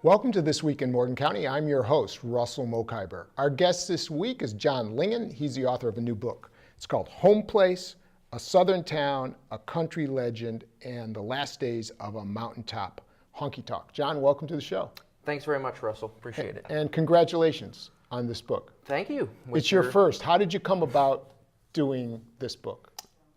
Welcome to This Week in Morgan County. I'm your host, Russell Mokhiber. Our guest this week is John Lingan. He's the author of a new book. It's called Homeplace, A Southern Town, a Country Legend, and the Last Days of a Mountaintop Honky-Tonk. John, welcome to the show. Thanks very much, Russell. Appreciate it. And congratulations on this book. Thank you. It's your first. How did you come about doing this book?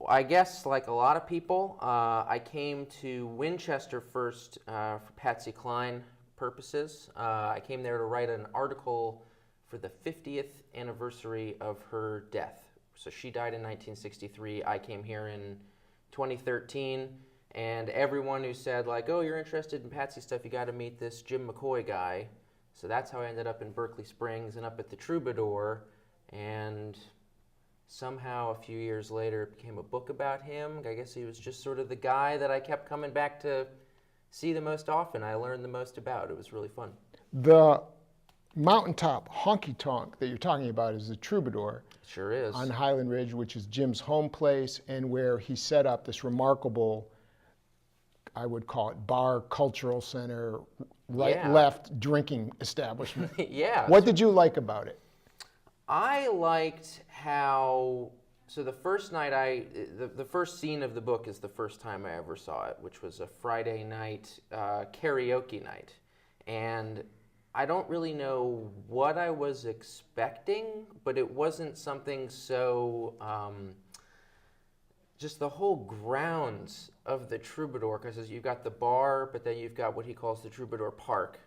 I guess, like a lot of people, I came to Winchester first for Patsy Cline purposes. I came there to write an article for the 50th anniversary of her death. So she died in 1963. I came here in 2013, and everyone who said, like, oh, you're interested in Patsy stuff, you got to meet this Jim McCoy guy. So that's how I ended up in Berkeley Springs and up at the Troubadour, and somehow a few years later it became a book about him. I guess he was just sort of the guy that I kept coming back to see the most often. I learned the most about. It was really fun. The Mountaintop Honky-Tonk that you're talking about is the Troubadour. Sure is. On Highland Ridge, which is Jim's home place, and where he set up this remarkable, I would call it, bar, cultural center, right-left drinking establishment. Yeah. What did you like about it? I liked how, so the first night the first scene of the book is the first time I ever saw it, which was a Friday night karaoke night. And I don't really know what I was expecting, but it wasn't something so, just the whole grounds of the Troubadour, because you've got the bar, but then you've got what he calls the Troubadour Park.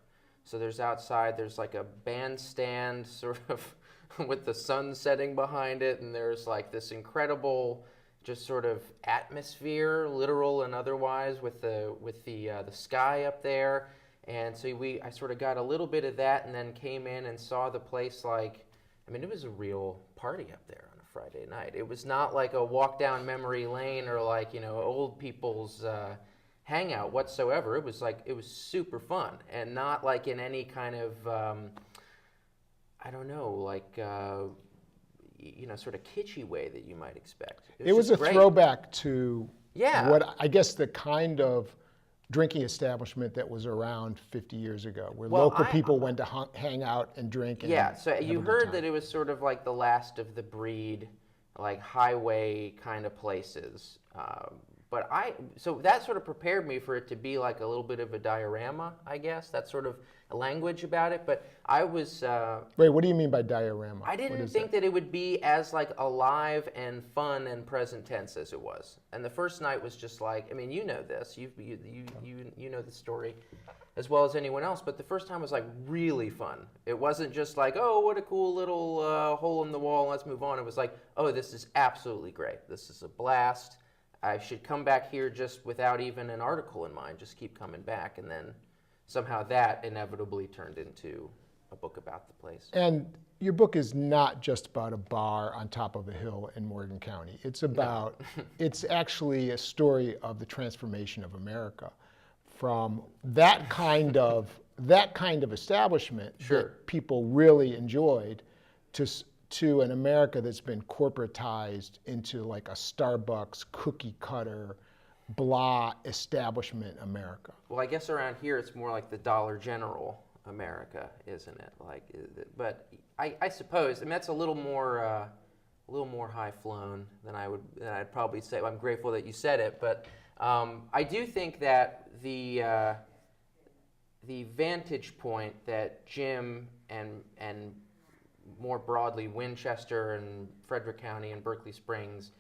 So there's outside, there's like a bandstand sort of with the sun setting behind it, and there's like this incredible just sort of atmosphere, literal and otherwise, with the sky up there. And so I sort of got a little bit of that, and then came in and saw the place like, I mean, it was a real party up there on a Friday night. It was not like a walk down memory lane or like, old people's hangout whatsoever. It was super fun, and not like in any kind of I don't know, like, sort of kitschy way that you might expect. It was a throwback to what I guess the kind of drinking establishment that was around 50 years ago, where local people went to hang out and drink. And so you heard that it was sort of like the last of the breed, like highway kind of places. So that sort of prepared me for it to be like a little bit of a diorama, I guess. That sort of language about it. But I was... Wait, what do you mean by diorama? I didn't think that it would be as like alive and fun and present tense as it was. And the first night was just like, I mean, you know this. You know the story as well as anyone else. But the first time was like really fun. It wasn't just like, oh, what a cool little hole in the wall, let's move on. It was like, oh, this is absolutely great. This is a blast. I should come back here just without even an article in mind, just keep coming back. And then somehow that inevitably turned into a book about the place. And your book is not just about a bar on top of a hill in Morgan County. It's about, it's actually a story of the transformation of America from that kind of establishment that people really enjoyed to an America that's been corporatized into like a Starbucks cookie cutter, blah establishment America. Well, I guess around here it's more like the Dollar General America, isn't it? But I suppose, I mean, that's a little more high flown than I'd probably say. I'm grateful that you said it, but I do think that the vantage point that Jim and more broadly Winchester and Frederick County and Berkeley Springs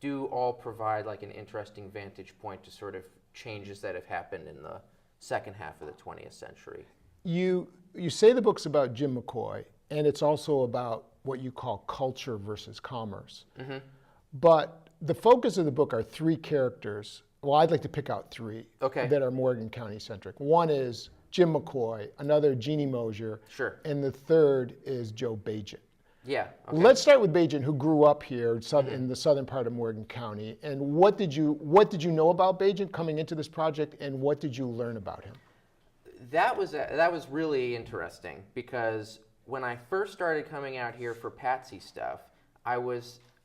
do all provide like an interesting vantage point to sort of changes that have happened in the second half of the 20th century. You say the book's about Jim McCoy, and it's also about what you call culture versus commerce. Mm-hmm. But the focus of the book are three characters. Well, I'd like to pick out three that are Morgan County centric. One is Jim McCoy, another Jeannie Mosier, and the third is Joe Bajan. Yeah. Okay. Let's start with Bajan, who grew up here in the southern part of Morgan County. And what did you know about Bajan coming into this project, and what did you learn about him? That was really interesting, because when I first started coming out here for Patsy stuff, I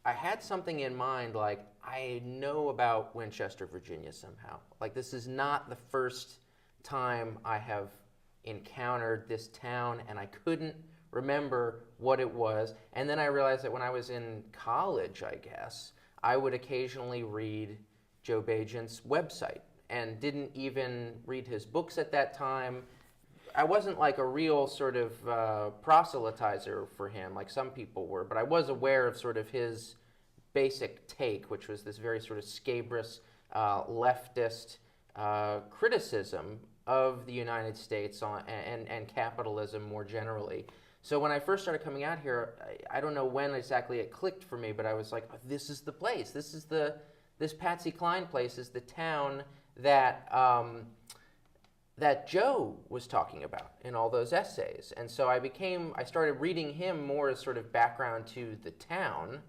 had something in mind, like I know about Winchester, Virginia somehow. Like this is not the first time I have encountered this town, and I couldn't remember what it was. And then I realized that when I was in college, I guess, I would occasionally read Joe Bagent's website and didn't even read his books at that time. I wasn't like a real sort of proselytizer for him like some people were, but I was aware of sort of his basic take, which was this very sort of scabrous leftist criticism of the United States and capitalism more generally. So when I first started coming out here, I don't know when exactly it clicked for me, but I was like, oh, this is the place. This Patsy Cline place is the town that that Joe was talking about in all those essays. And so I started reading him more as sort of background to the town,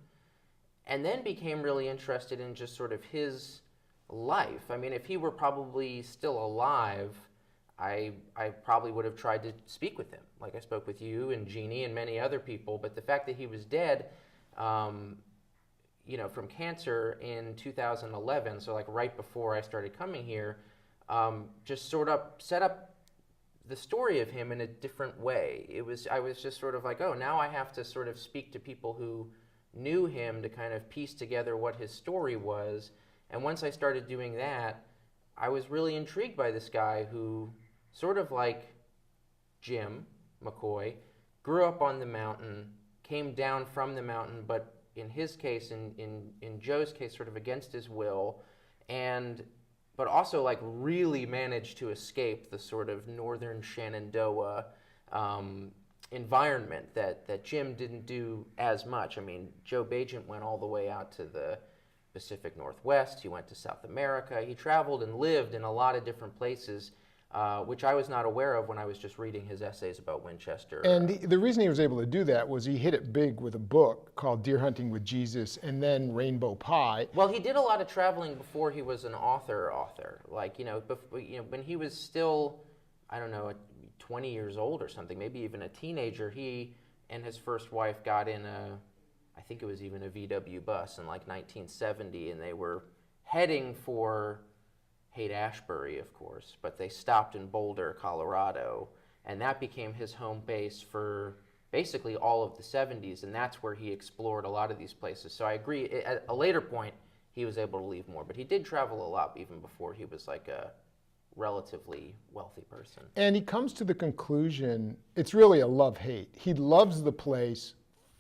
and then became really interested in just sort of his life. I mean, if he were probably still alive, I probably would have tried to speak with him, like I spoke with you and Jeannie and many other people. But the fact that he was dead, from cancer in 2011, so like right before I started coming here, just sort of set up the story of him in a different way. I was just sort of like, oh, now I have to sort of speak to people who knew him to kind of piece together what his story was. And once I started doing that, I was really intrigued by this guy who, sort of like Jim McCoy, grew up on the mountain, came down from the mountain, but in his case, in Joe's case, sort of against his will, but also like really managed to escape the sort of northern Shenandoah environment that Jim didn't do as much. I mean, Joe Bagent went all the way out to the Pacific Northwest. He went to South America. He traveled and lived in a lot of different places, which I was not aware of when I was just reading his essays about Winchester. And the reason he was able to do that was he hit it big with a book called Deer Hunting with Jesus and then Rainbow Pie. Well, he did a lot of traveling before he was an author. Like, when he was still, I don't know, 20 years old or something, maybe even a teenager, he and his first wife got in I think it was even a VW bus in like 1970, and they were heading for Haight-Ashbury, of course, but they stopped in Boulder, Colorado, and that became his home base for basically all of the 70s, and that's where he explored a lot of these places. So I agree, at a later point, he was able to leave more, but he did travel a lot even before he was like a relatively wealthy person. And he comes to the conclusion, it's really a love-hate. He loves the place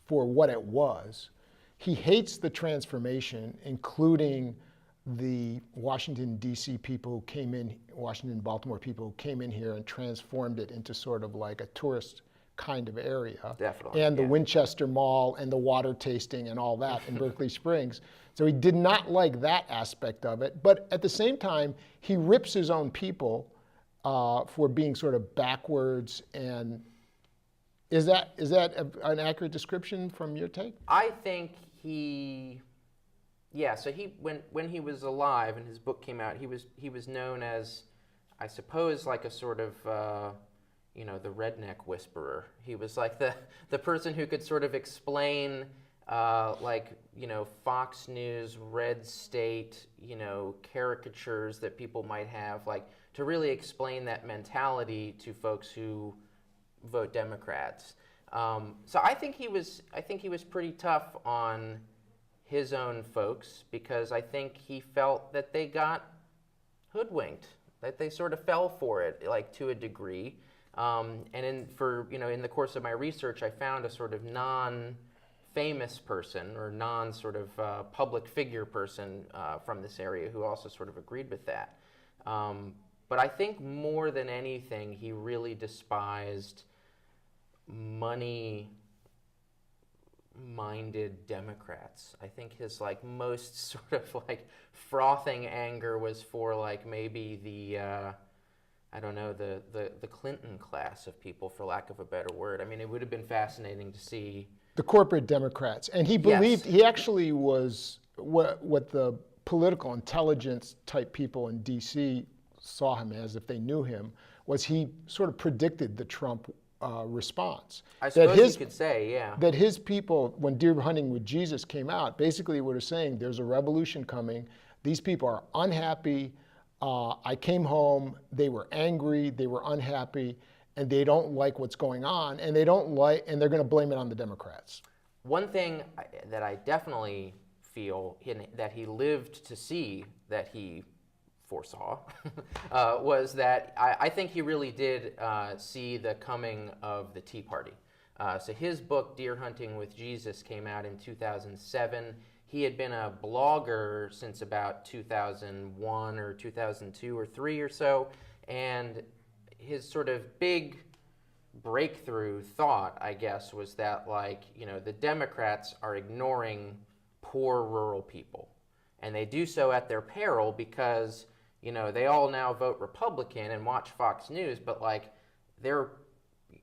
for what it was. He hates the transformation, including the Washington, D.C. people who came in, Washington, Baltimore people who came in here and transformed it into sort of like a tourist kind of area. Definitely. And the Winchester Mall and the water tasting and all that in Berkeley Springs. So he did not like that aspect of it. But at the same time, he rips his own people for being sort of backwards. And is that an accurate description from your take? I think so when he was alive and his book came out, he was known as, I suppose, like a sort of the redneck whisperer. He was like the person who could sort of explain Fox News, red state, caricatures that people might have, like to really explain that mentality to folks who vote Democrats. So I think he was pretty tough on his own folks, because I think he felt that they got hoodwinked, that they sort of fell for it, like to a degree. And in the course of my research, I found a sort of non-famous person or non-sort of public figure person from this area who also sort of agreed with that. But I think more than anything, he really despised money-minded Democrats. I think his most sort of frothing anger was for maybe the Clinton class of people, for lack of a better word. I mean, it would have been fascinating to see the corporate Democrats. And he believed, he actually was what the political intelligence type people in DC saw him as, if they knew him, was he sort of predicted the Trump response. I suppose you could say, yeah. That his people, when Deer Hunting with Jesus came out, basically were saying there's a revolution coming. These people are unhappy. I came home, they were angry, they were unhappy, and they don't like what's going on, and they're going to blame it on the Democrats. One thing that I definitely feel that he lived to see, that he foresaw, was that I think he really did see the coming of the Tea Party. So his book, Deer Hunting with Jesus, came out in 2007. He had been a blogger since about 2001 or 2002 or 3 or so, and his sort of big breakthrough thought, I guess, was that, like, the Democrats are ignoring poor rural people, and they do so at their peril because they all now vote Republican and watch Fox News, but like they're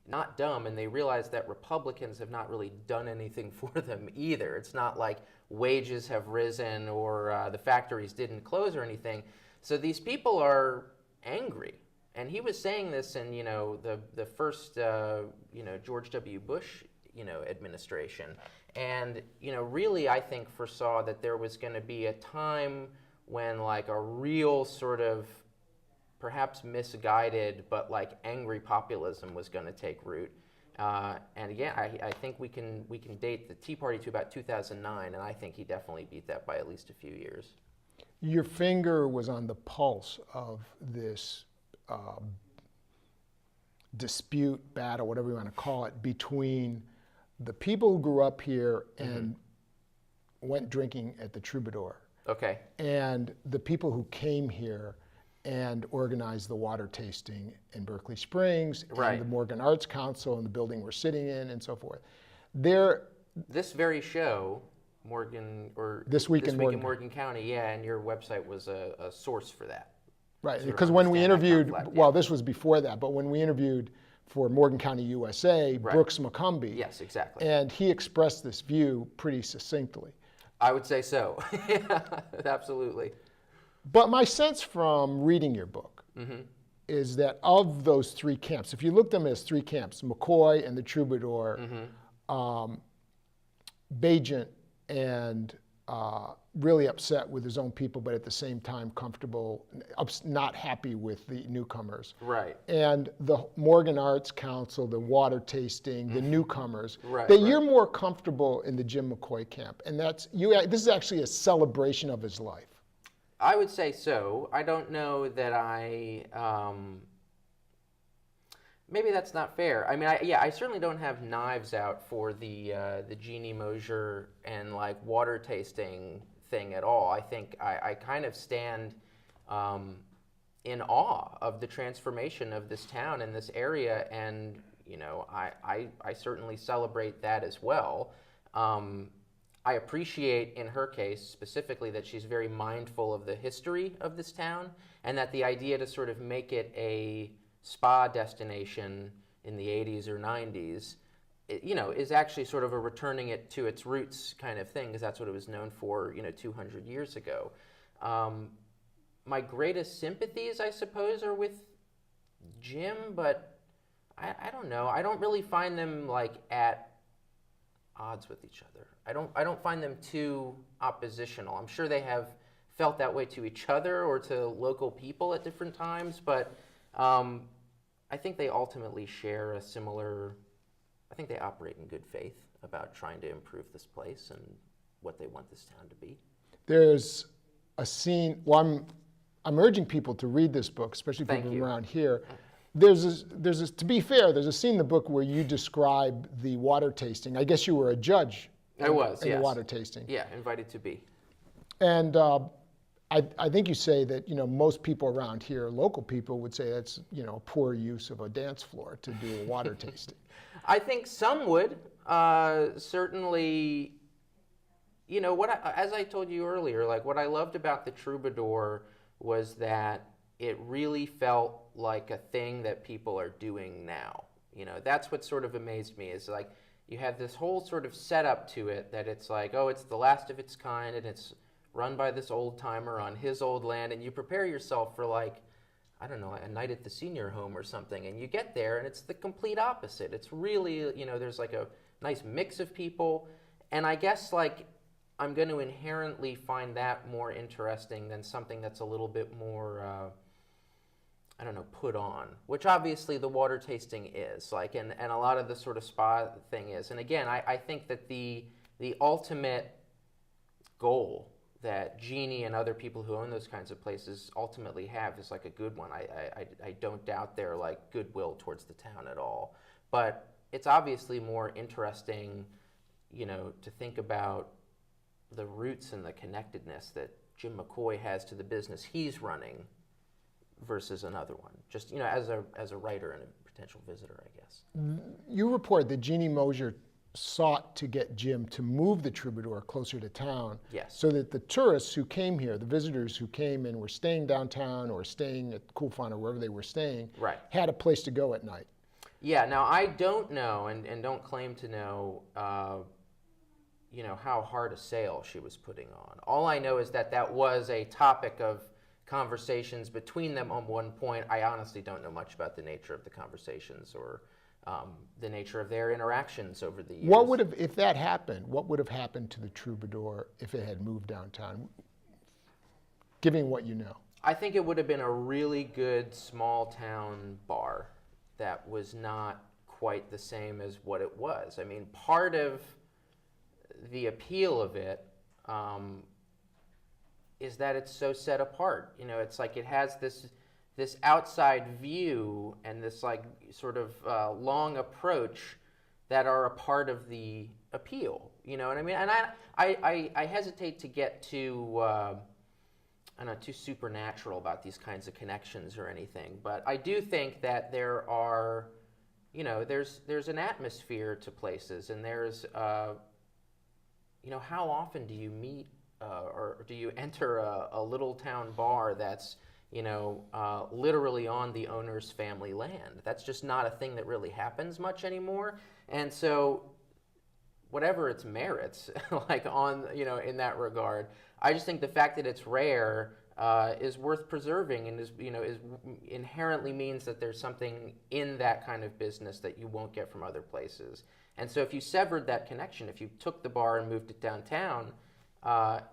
not dumb, and they realize that Republicans have not really done anything for them either. It's not like wages have risen or the factories didn't close or anything. So these people are angry. And he was saying this in, the first, George W. Bush, administration. And, really, I think foresaw that there was going to be a time when, like, a real sort of perhaps misguided but, like, angry populism was going to take root. And again, I think we can date the Tea Party to about 2009, and I think he definitely beat that by at least a few years. Your finger was on the pulse of this dispute, battle, whatever you want to call it, between the people who grew up here and went drinking at the Troubadour. Okay. And the people who came here and organized the water tasting in Berkeley Springs, and the Morgan Arts Council and the building we're sitting in, and so forth. This very show, This Week in Morgan County, and your website was a source for that. Right, because when we interviewed, well, this was before that, but when we interviewed for Morgan County, USA, Brooks McCumbee. Yes, exactly. And he expressed this view pretty succinctly. I would say so. Yeah, absolutely. But my sense from reading your book is that of those three camps, if you look at them as three camps, McCoy and the Troubadour, Bagent and really upset with his own people, but at the same time comfortable, not happy with the newcomers. Right. And the Morgan Arts Council, the water tasting, the newcomers. You're more comfortable in the Jim McCoy camp, and this is actually a celebration of his life. I would say so. I don't know that maybe that's not fair. I mean, I certainly don't have knives out for the Jeannie Mosier and like water tasting thing at all. I think I kind of stand in awe of the transformation of this town and this area, and I certainly celebrate that as well. I appreciate in her case specifically that she's very mindful of the history of this town, and that the idea to sort of make it a spa destination in the 80s or 90s, is actually sort of a returning it to its roots kind of thing, because that's what it was known for, 200 years ago. My greatest sympathies, I suppose, are with Jim, but I don't know. I don't really find them like at odds with each other. I don't find them too oppositional. I'm sure they have felt that way to each other or to local people at different times, but I think they ultimately share a similar, I think they operate in good faith about trying to improve this place and what they want this town to be. There's a scene, well, I'm urging people to read this book, especially people from around here. To be fair, there's a scene in the book where you describe the water tasting. I guess you were a judge. I was, in the water tasting. Yeah, invited to be. And I think you say that most people around here, local people, would say that's a poor use of a dance floor to do a water tasting. I think some would. Certainly, as I told you earlier, like what I loved about the Troubadour was that it really felt like a thing that people are doing now. That's what sort of amazed me, is like you have this whole sort of setup to it that it's like, oh, it's the last of its kind, and it's run by this old timer on his old land, and you prepare yourself for like, I don't know, a night at the senior home or something, and you get there and it's the complete opposite. It's really, there's like a nice mix of people, and I guess like I'm going to inherently find that more interesting than something that's a little bit more I don't know, put on, which obviously the water tasting is like, and a lot of the sort of spa thing is. And again, I think that the ultimate goal that Jeannie and other people who own those kinds of places ultimately have is like a good one. I don't doubt their like goodwill towards the town at all. But it's obviously more interesting, you know, to think about the roots and the connectedness that Jim McCoy has to the business he's running versus another one. Just, you know, as a writer and a potential visitor, I guess. You report that Jeannie Mosier sought to get Jim to move the Troubadour closer to town, Yes. so that the tourists who came here, the visitors who came and were staying downtown or staying at Cool Fun or wherever they were staying, Right. had a place to go at night. Yeah, now I don't know and don't claim to know, you know, how hard a sale she was putting on. All I know is that that was a topic of conversations between them at one point. I honestly don't know much about the nature of the conversations or the nature of their interactions over the years. What would have, if that happened, what would have happened to the Troubadour if it had moved downtown, given what you know? I think it would have been a really good small town bar that was not quite the same as what it was. I mean, part of the appeal of it is that it's so set apart. You know, it's like it has this outside view and this like sort of long approach that are a part of the appeal. You know what I mean? And I hesitate to get too I don't know, too supernatural about these kinds of connections or anything, but I do think that there are, you know, there's an atmosphere to places, and there's, you know, how often do you meet or do you enter a little town bar that's, you know, literally on the owner's family land? That's just not a thing that really happens much anymore, and so whatever its merits, like on, you know, in that regard, I just think the fact that it's rare is worth preserving, and is, you know, is inherently means that there's something in that kind of business that you won't get from other places. And so if you severed that connection, if you took the bar and moved it downtown,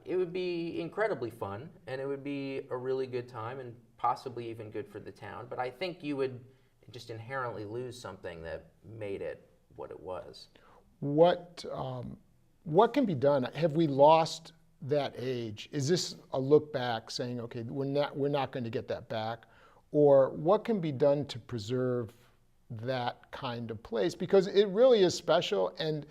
it would be incredibly fun, and it would be a really good time, and possibly even good for the town. But I think you would just inherently lose something that made it what it was. What can be done? Have we lost that age? Is this a look back saying, okay, we're not going to get that back? Or what can be done to preserve that kind of place? Because it really is special, and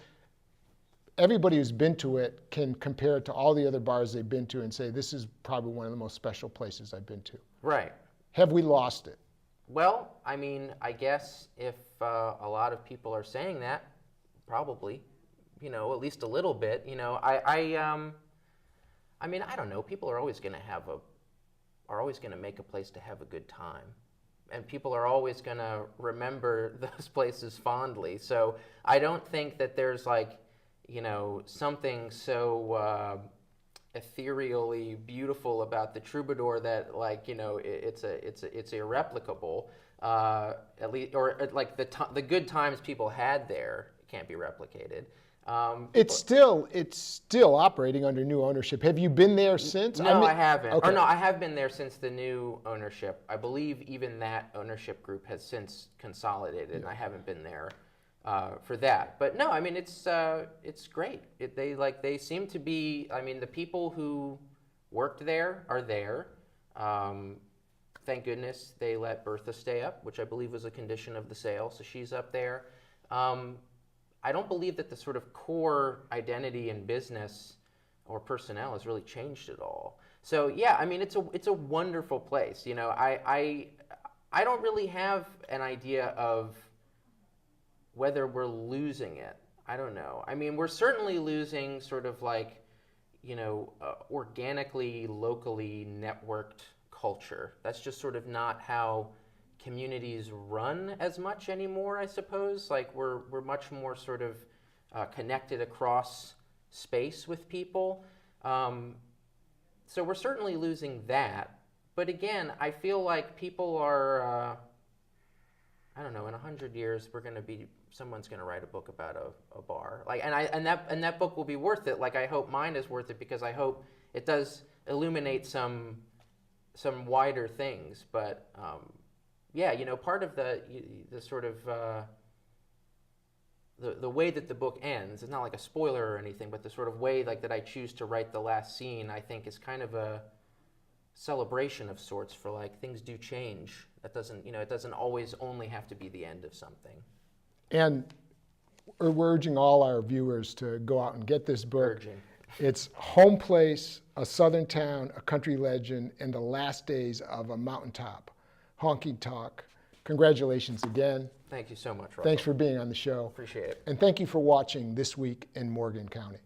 everybody who's been to it can compare it to all the other bars they've been to and say, this is probably one of the most special places I've been to. Right. Have we lost it? Well, I mean, I guess if a lot of people are saying that, probably, you know, at least a little bit. You know, I mean, I don't know. People are always going to make a place to have a good time, and people are always going to remember those places fondly. So I don't think that there's like, you know, something so ethereally beautiful about the Troubadour that, like, you know, it's irreplicable. At least, or like the good times people had there can't be replicated. It's still operating under new ownership. Have you been there since? No, I haven't. Okay. Or no, I have been there since the new ownership. I believe even that ownership group has since consolidated, and I haven't been there for that. But no, I mean, it's great. They seem to be. I mean, the people who worked there are there. Thank goodness they let Bertha stay up, which I believe was a condition of the sale, so she's up there. I don't believe that the sort of core identity in business or personnel has really changed at all. So yeah, I mean, it's a wonderful place. You know, I don't really have an idea of whether we're losing it. I don't know. I mean, we're certainly losing sort of like, you know, organically, locally networked culture. That's just sort of not how communities run as much anymore, I suppose. Like we're much more sort of connected across space with people. So we're certainly losing that. But again, I feel like people are, I don't know, in 100 years, someone's going to write a book about a bar. Like, and that book will be worth it. Like, I hope mine is worth it, because I hope it does illuminate some wider things. But yeah, part of the sort of the way that the book ends, it's not like a spoiler or anything, but the sort of way like that I choose to write the last scene, I think is kind of a celebration of sorts for like things do change. That doesn't, it doesn't always only have to be the end of something. And we're urging all our viewers to go out and get this book. Urging. It's Homeplace, a Southern Town, a Country Legend, and the Last Days of a Mountaintop Honky Tonk. Congratulations again. Thank you so much, Russell. Thanks for being on the show. Appreciate it. And thank you for watching This Week in Morgan County.